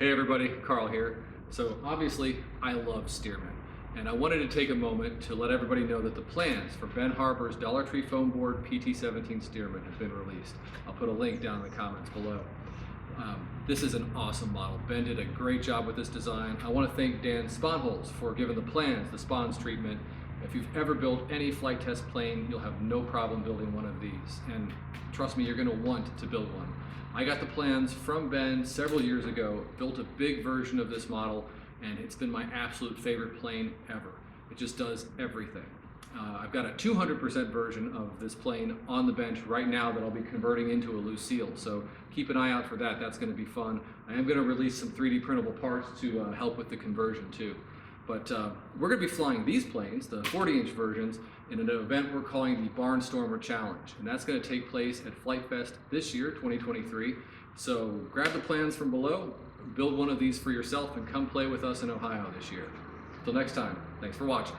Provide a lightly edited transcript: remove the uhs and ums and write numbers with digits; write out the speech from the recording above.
Hey everybody, Carl here. So obviously I love Stearman, and I wanted to take a moment to let everybody know that the plans for Ben Harber's Dollar Tree foam board PT17 Stearman have been released. I'll put a link down in the comments below. This is an awesome model. Ben did a great job with this design. I want to thank Dan Sponholz for giving the plans the spawns treatment. If you've ever built any flight test plane, you'll have no problem building one of these. And trust me, you're going to want to build one. I got the plans from Ben several years ago, built a big version of this model, and it's been my absolute favorite plane ever. It just does everything. I've got a 200% version of this plane on the bench right now that I'll be converting into a Lucille, so keep an eye out for that. That's going to be fun. I am going to release some 3D printable parts to help with the conversion too. But we're going to be flying these planes, the 40-inch versions, in an event we're calling the Barnstormers Challenge, and that's going to take place at Flite Fest this year, 2023. So grab the plans from below, build one of these for yourself, and come play with us in Ohio this year. Until next time, thanks for watching.